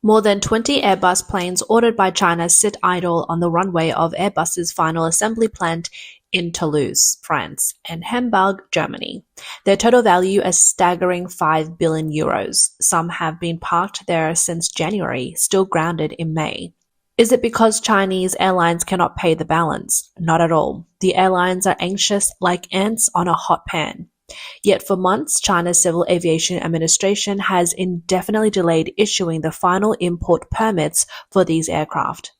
More than 20 Airbus planes ordered by China sit idle on the runway of Airbus's final assembly plant in Toulouse, France, and Hamburg, Germany. Their total value a staggering €5 billion. Some have been parked there since January, still grounded in May. Is it because Chinese airlines cannot pay the balance? Not at all. The airlines are anxious like ants on a hot pan. Yet for months, China's Civil Aviation Administration has indefinitely delayed issuing the final import permits for these aircraft.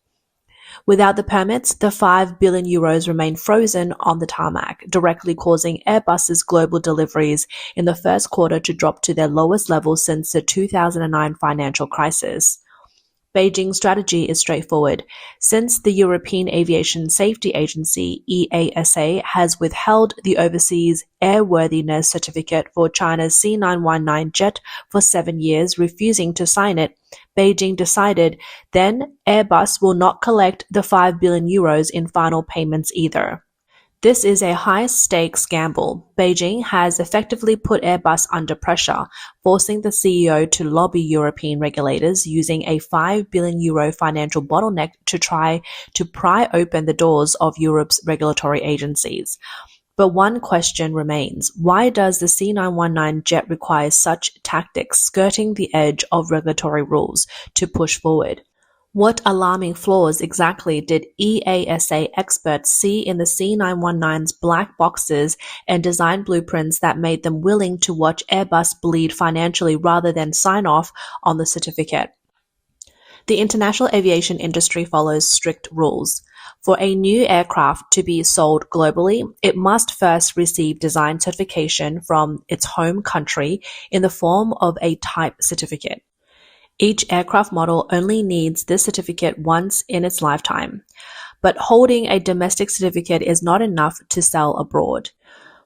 Without the permits, the €5 billion remain frozen on the tarmac, directly causing Airbus's global deliveries in the first quarter to drop to their lowest level since the 2009 financial crisis. Beijing's strategy is straightforward. Since the European Aviation Safety Agency (EASA) has withheld the overseas airworthiness certificate for China's C919 jet for 7 years, refusing to sign it, Beijing decided then Airbus will not collect the €5 billion in final payments either. This is a high-stakes gamble. Beijing has effectively put Airbus under pressure, forcing the CEO to lobby European regulators using a €5 billion financial bottleneck to try to pry open the doors of Europe's regulatory agencies. But one question remains. Why does the C919 jet require such tactics, skirting the edge of regulatory rules, to push forward? What alarming flaws exactly did EASA experts see in the C919's black boxes and design blueprints that made them willing to watch Airbus bleed financially rather than sign off on the certificate? The international aviation industry follows strict rules. For a new aircraft to be sold globally, it must first receive design certification from its home country in the form of a type certificate. Each aircraft model only needs this certificate once in its lifetime. But holding a domestic certificate is not enough to sell abroad.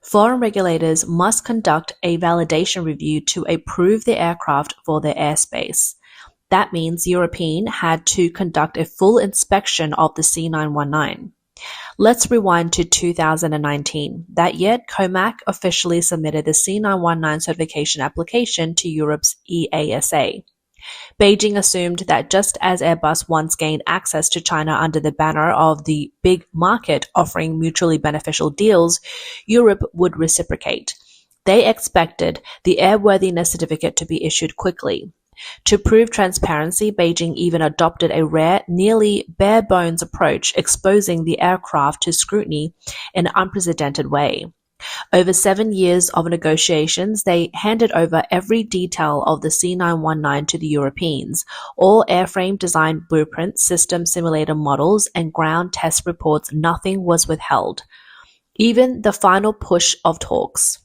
Foreign regulators must conduct a validation review to approve the aircraft for their airspace. That means European had to conduct a full inspection of the C919. Let's rewind to 2019. That year, COMAC officially submitted the C919 certification application to Europe's EASA. Beijing assumed that just as Airbus once gained access to China under the banner of the big market offering mutually beneficial deals, Europe would reciprocate. They expected the airworthiness certificate to be issued quickly. To prove transparency, Beijing even adopted a rare, nearly bare-bones approach, exposing the aircraft to scrutiny in an unprecedented way. Over 7 years of negotiations, they handed over every detail of the C919 to the Europeans, all airframe design blueprints, system simulator models, and ground test reports. Nothing was withheld. Even the final push of talks.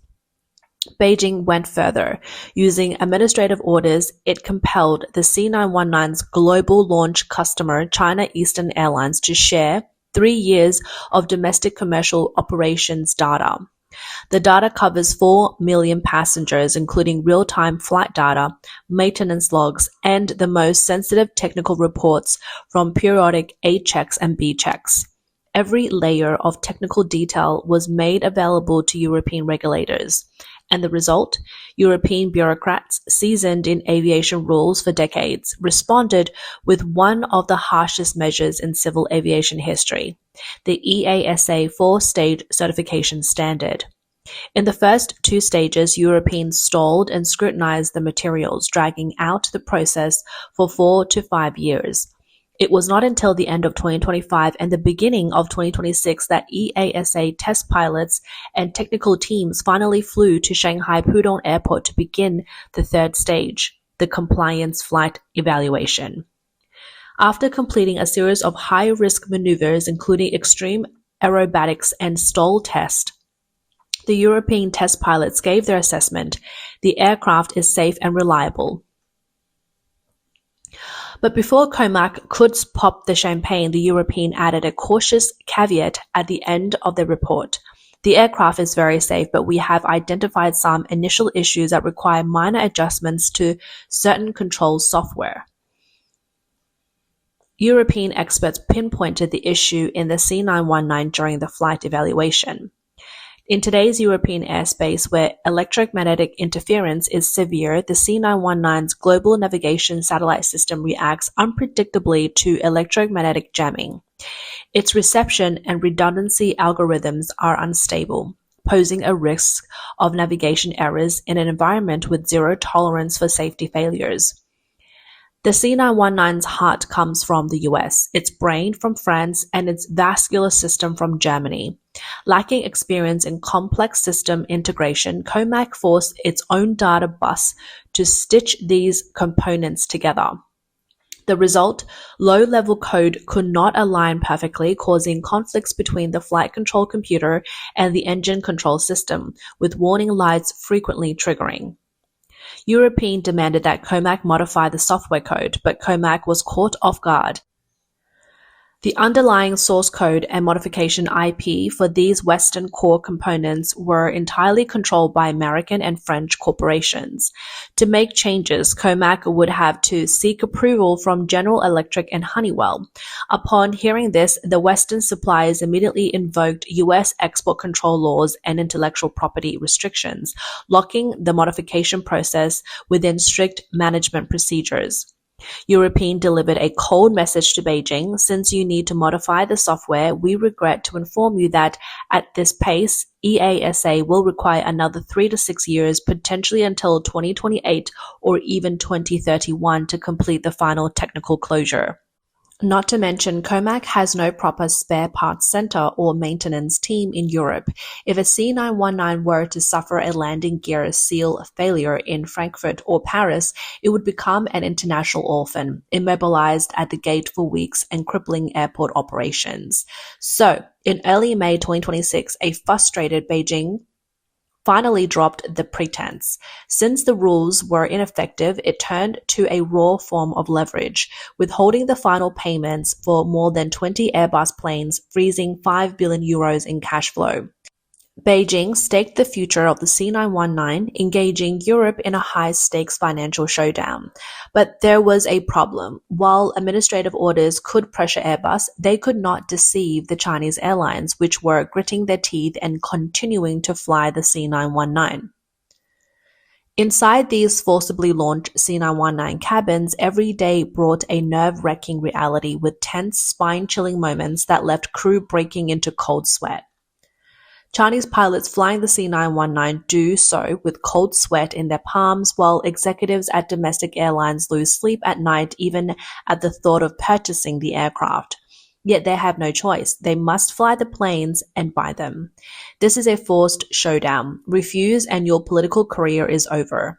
Beijing went further. Using administrative orders, it compelled the C919's global launch customer, China Eastern Airlines, to share 3 years of domestic commercial operations data. The data covers 4 million passengers, including real-time flight data, maintenance logs, and the most sensitive technical reports from periodic A checks and B checks. Every layer of technical detail was made available to European regulators. And the result? European bureaucrats, seasoned in aviation rules for decades, responded with one of the harshest measures in civil aviation history, the EASA 4-stage certification standard. In the first 2 stages, Europeans stalled and scrutinized the materials, dragging out the process for 4 to 5 years. It was not until the end of 2025 and the beginning of 2026 that EASA test pilots and technical teams finally flew to Shanghai Pudong Airport to begin the 3rd stage, the compliance flight evaluation. After completing a series of high-risk maneuvers, including extreme aerobatics and stall tests, the European test pilots gave their assessment. The aircraft is safe and reliable. But before COMAC could pop the champagne, the European added a cautious caveat at the end of their report. The aircraft is very safe, but we have identified some initial issues that require minor adjustments to certain control software. European experts pinpointed the issue in the C919 during the flight evaluation. In today's European airspace, where electromagnetic interference is severe, the C919's global navigation satellite system reacts unpredictably to electromagnetic jamming. Its reception and redundancy algorithms are unstable, posing a risk of navigation errors in an environment with zero tolerance for safety failures. The C919's heart comes from the US, its brain from France, and its vascular system from Germany. Lacking experience in complex system integration, Comac forced its own data bus to stitch these components together. The result, low-level code could not align perfectly, causing conflicts between the flight control computer and the engine control system, with warning lights frequently triggering. European demanded that Comac modify the software code, but Comac was caught off guard. The underlying source code and modification IP for these Western core components were entirely controlled by American and French corporations. To make changes, Comac would have to seek approval from General Electric and Honeywell. Upon hearing this, the Western suppliers immediately invoked US export control laws and intellectual property restrictions, locking the modification process within strict management procedures. European delivered a cold message to Beijing: since you need to modify the software, we regret to inform you that at this pace, EASA will require another 3 to 6 years, potentially until 2028 or even 2031 to complete the final technical closure. Not to mention, Comac has no proper spare parts center or maintenance team in Europe. If a C919 were to suffer a landing gear seal failure in Frankfurt or Paris, it would become an international orphan, immobilized at the gate for weeks and crippling airport operations. So, in early May 2026, a frustrated Beijing finally dropped the pretense. Since the rules were ineffective, it turned to a raw form of leverage, withholding the final payments for more than 20 Airbus planes, freezing €5 billion in cash flow. Beijing staked the future of the C919, engaging Europe in a high-stakes financial showdown. But there was a problem. While administrative orders could pressure Airbus, they could not deceive the Chinese airlines, which were gritting their teeth and continuing to fly the C919. Inside these forcibly launched C919 cabins, every day brought a nerve-wracking reality with tense, spine-chilling moments that left crew breaking into cold sweat. Chinese pilots flying the C919 do so with cold sweat in their palms, while executives at domestic airlines lose sleep at night even at the thought of purchasing the aircraft. Yet they have no choice. They must fly the planes and buy them. This is a forced showdown. Refuse and your political career is over.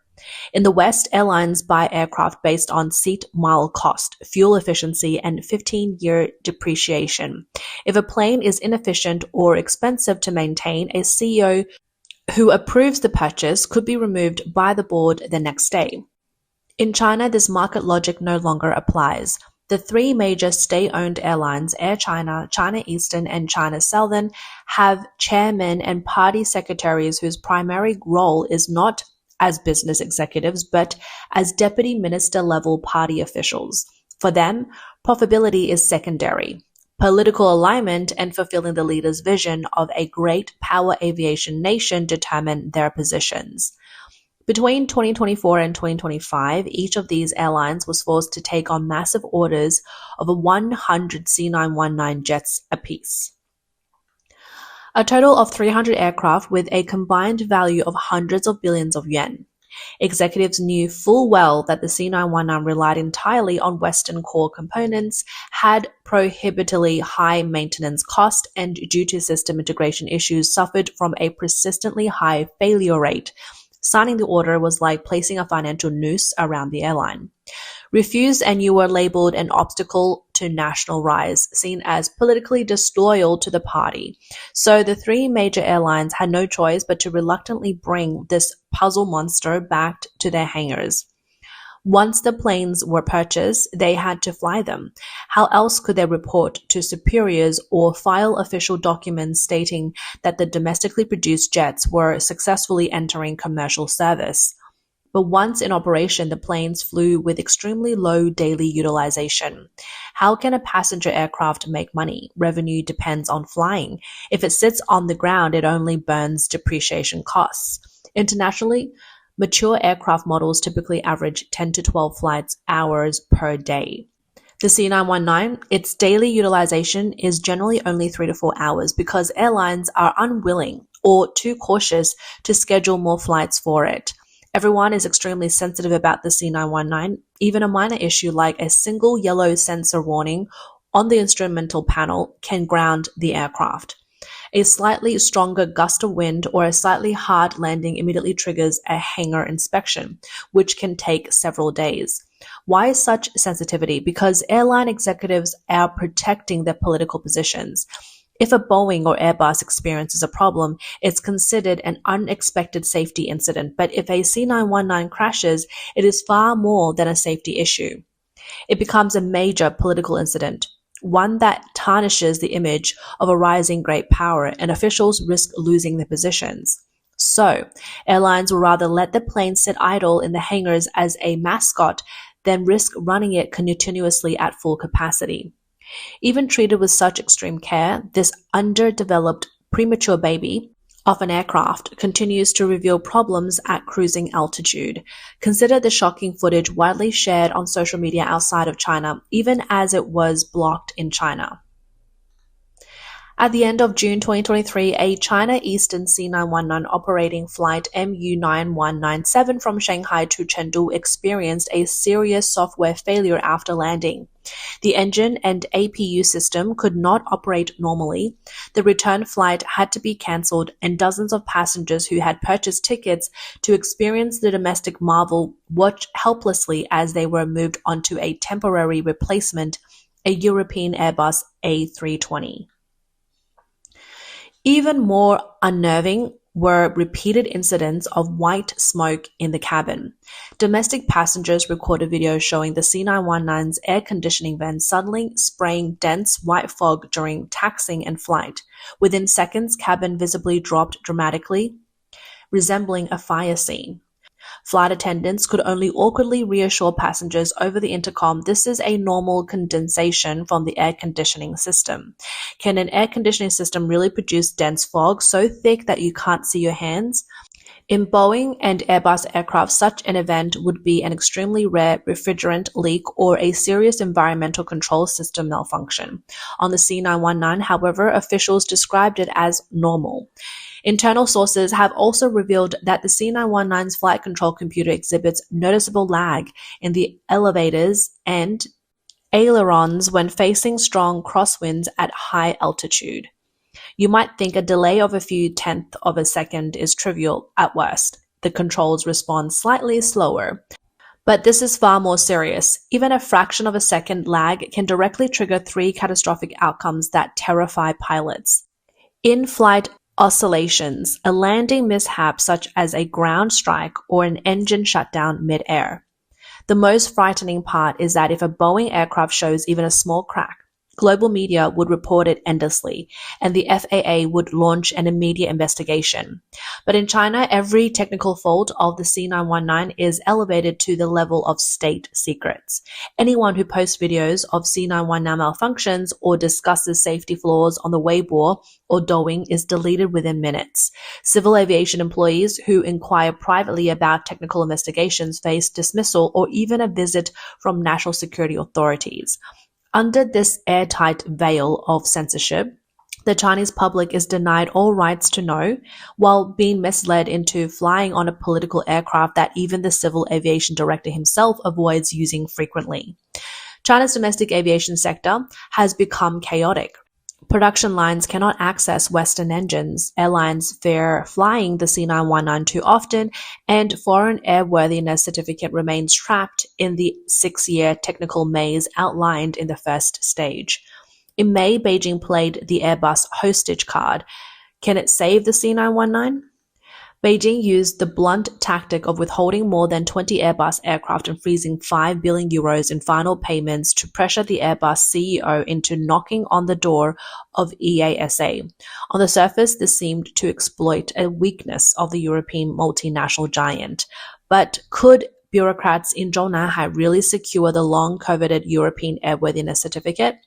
In the West, airlines buy aircraft based on seat mile cost, fuel efficiency, and 15-year depreciation. If a plane is inefficient or expensive to maintain, a CEO who approves the purchase could be removed by the board the next day. In China, this market logic no longer applies. The three major state-owned airlines, Air China, China Eastern, and China Southern, have chairmen and party secretaries whose primary role is not as business executives, but as deputy minister-level party officials. For them, profitability is secondary. Political alignment and fulfilling the leader's vision of a great power aviation nation determine their positions. Between 2024 and 2025, each of these airlines was forced to take on massive orders of 100 C919 jets apiece. A total of 300 aircraft with a combined value of hundreds of billions of yuan. Executives knew full well that the C919 relied entirely on Western core components, had prohibitively high maintenance cost, and due to system integration issues suffered from a persistently high failure rate. Signing the order was like placing a financial noose around the airline. Refused and you were labeled an obstacle to national rise, seen as politically disloyal to the party. So the three major airlines had no choice but to reluctantly bring this puzzle monster back to their hangars. Once the planes were purchased, they had to fly them. How else could they report to superiors or file official documents stating that the domestically produced jets were successfully entering commercial service? But once in operation, the planes flew with extremely low daily utilization. How can a passenger aircraft make money? Revenue depends on flying. If it sits on the ground, it only burns depreciation costs. Internationally, mature aircraft models typically average 10 to 12 flights hours per day. The C919, its daily utilization is generally only 3 to 4 hours because airlines are unwilling or too cautious to schedule more flights for it. Everyone is extremely sensitive about the C919. Even a minor issue like a single yellow sensor warning on the instrumental panel can ground the aircraft. A slightly stronger gust of wind or a slightly hard landing immediately triggers a hangar inspection, which can take several days. Why such sensitivity? Because airline executives are protecting their political positions. If a Boeing or Airbus experiences a problem, it's considered an unexpected safety incident. But if a C919 crashes, it is far more than a safety issue. It becomes a major political incident, one that tarnishes the image of a rising great power, and officials risk losing their positions. So, airlines will rather let the plane sit idle in the hangars as a mascot than risk running it continuously at full capacity. Even treated with such extreme care, this underdeveloped premature baby of an aircraft continues to reveal problems at cruising altitude. Consider the shocking footage widely shared on social media outside of China, even as it was blocked in China. At the end of June 2023, a China Eastern C919 operating flight MU9197 from Shanghai to Chengdu experienced a serious software failure after landing. The engine and APU system could not operate normally. The return flight had to be cancelled, and dozens of passengers who had purchased tickets to experience the domestic marvel watched helplessly as they were moved onto a temporary replacement, a European Airbus A320. Even more unnerving were repeated incidents of white smoke in the cabin. Domestic passengers recorded videos showing the C919's air conditioning vents suddenly spraying dense white fog during taxiing and flight. Within seconds, cabin visibly dropped dramatically, resembling a fire scene. Flight attendants could only awkwardly reassure passengers over the intercom this is a normal condensation from the air conditioning system. Can an air conditioning system really produce dense fog so thick that you can't see your hands? In Boeing and Airbus aircraft, such an event would be an extremely rare refrigerant leak or a serious environmental control system malfunction. On the C919, however, officials described it as normal. Internal sources have also revealed that the C919's flight control computer exhibits noticeable lag in the elevators and ailerons when facing strong crosswinds at high altitude. You might think a delay of a few tenths of a second is trivial at worst. The controls respond slightly slower. But this is far more serious. Even a fraction of a second lag can directly trigger 3 catastrophic outcomes that terrify pilots. In-flight oscillations, a landing mishap such as a ground strike or an engine shutdown mid-air. The most frightening part is that if a Boeing aircraft shows even a small crack, global media would report it endlessly, and the FAA would launch an immediate investigation. But in China, every technical fault of the C919 is elevated to the level of state secrets. Anyone who posts videos of C919 malfunctions or discusses safety flaws on the Weibo or Douyin is deleted within minutes. Civil aviation employees who inquire privately about technical investigations face dismissal or even a visit from national security authorities. Under this airtight veil of censorship, the Chinese public is denied all rights to know, while being misled into flying on a political aircraft that even the civil aviation director himself avoids using frequently. China's domestic aviation sector has become chaotic. Production lines cannot access Western engines, airlines fear flying the C919 too often, and foreign airworthiness certificate remains trapped in the 6-year technical maze outlined in the first stage. In May, Beijing played the Airbus hostage card. Can it save the C919? Beijing used the blunt tactic of withholding more than 20 Airbus aircraft and freezing €5 billion in final payments to pressure the Airbus CEO into knocking on the door of EASA. On the surface, this seemed to exploit a weakness of the European multinational giant. But could bureaucrats in Zhongnanhai really secure the long-coveted European airworthiness certificate?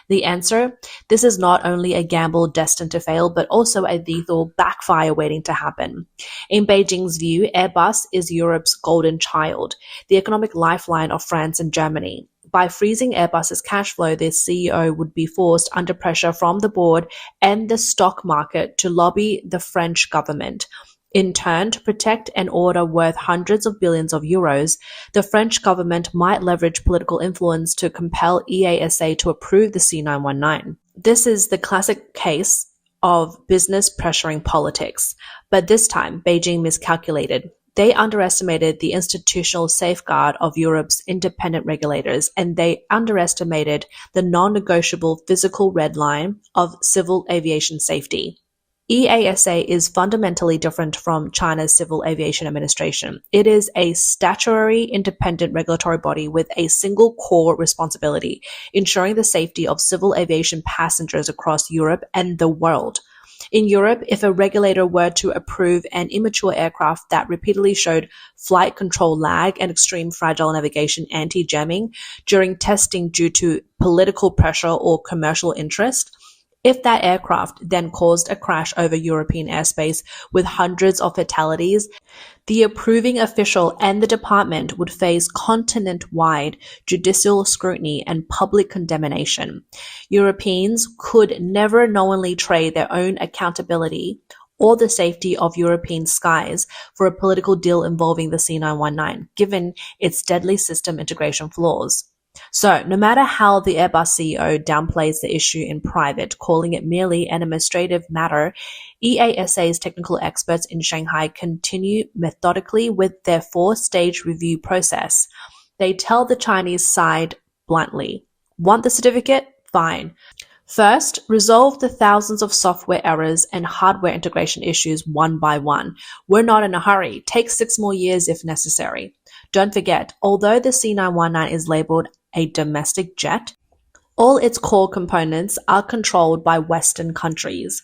The answer: this is not only a gamble destined to fail, but also a lethal backfire waiting to happen. In Beijing's view, Airbus is Europe's golden child, the economic lifeline of France and Germany. By freezing Airbus's cash flow, their CEO would be forced under pressure from the board and the stock market to lobby the French government. In turn, to protect an order worth hundreds of billions of euros, the French government might leverage political influence to compel EASA to approve the C919. This is the classic case of business pressuring politics, but this time Beijing miscalculated. They underestimated the institutional safeguard of Europe's independent regulators, and they underestimated the non-negotiable physical red line of civil aviation safety. EASA is fundamentally different from China's Civil Aviation Administration. It is a statutory independent regulatory body with a single core responsibility: ensuring the safety of civil aviation passengers across Europe and the world. In Europe, if a regulator were to approve an immature aircraft that repeatedly showed flight control lag and extreme fragile navigation anti-jamming during testing due to political pressure or commercial interest, if that aircraft then caused a crash over European airspace with hundreds of fatalities, the approving official and the department would face continent-wide judicial scrutiny and public condemnation. Europeans could never knowingly trade their own accountability or the safety of European skies for a political deal involving the C919, given its deadly system integration flaws. So, no matter how the Airbus CEO downplays the issue in private, calling it merely an administrative matter, EASA's technical experts in Shanghai continue methodically with their four-stage review process. They tell the Chinese side bluntly, "Want the certificate? Fine. First, resolve the thousands of software errors and hardware integration issues one by one. We're not in a hurry. Take 6 more years if necessary. Don't forget, although the C919 is labeled a domestic jet, all its core components are controlled by Western countries.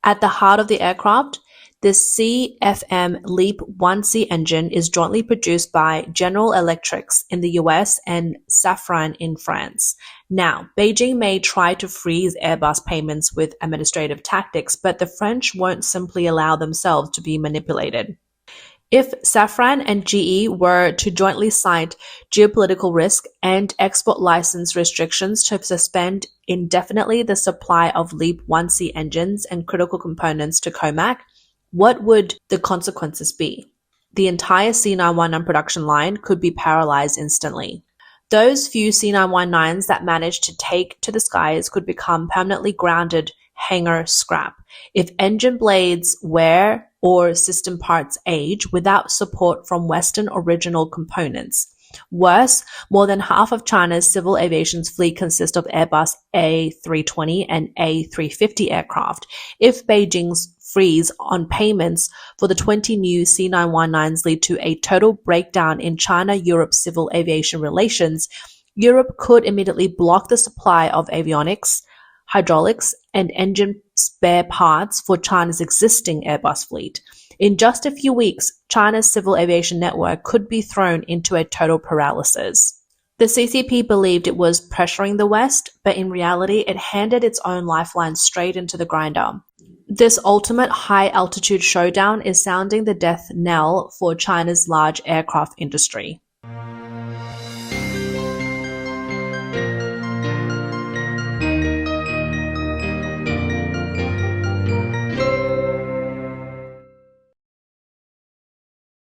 At the heart of the aircraft, the CFM LEAP 1C engine is jointly produced by General Electrics in the US and Safran in France. Now, Beijing may try to freeze Airbus payments with administrative tactics, but the French won't simply allow themselves to be manipulated. If Safran and GE were to jointly cite geopolitical risk and export license restrictions to suspend indefinitely the supply of LEAP 1C engines and critical components to COMAC, what would the consequences be? The entire C919 production line could be paralyzed instantly. Those few C919s that managed to take to the skies could become permanently grounded hangar scrap. If engine blades wear or system parts age without support from Western original components. Worse, more than half of China's civil aviation's fleet consists of Airbus A320 and A350 aircraft. If Beijing's freeze on payments for the 20 new C919s lead to a total breakdown in China-Europe civil aviation relations, Europe could immediately block the supply of avionics, hydraulics, and engine spare parts for China's existing Airbus fleet. In just a few weeks, China's civil aviation network could be thrown into a total paralysis. The CCP believed it was pressuring the West, but in reality, it handed its own lifeline straight into the grinder. This ultimate high-altitude showdown is sounding the death knell for China's large aircraft industry.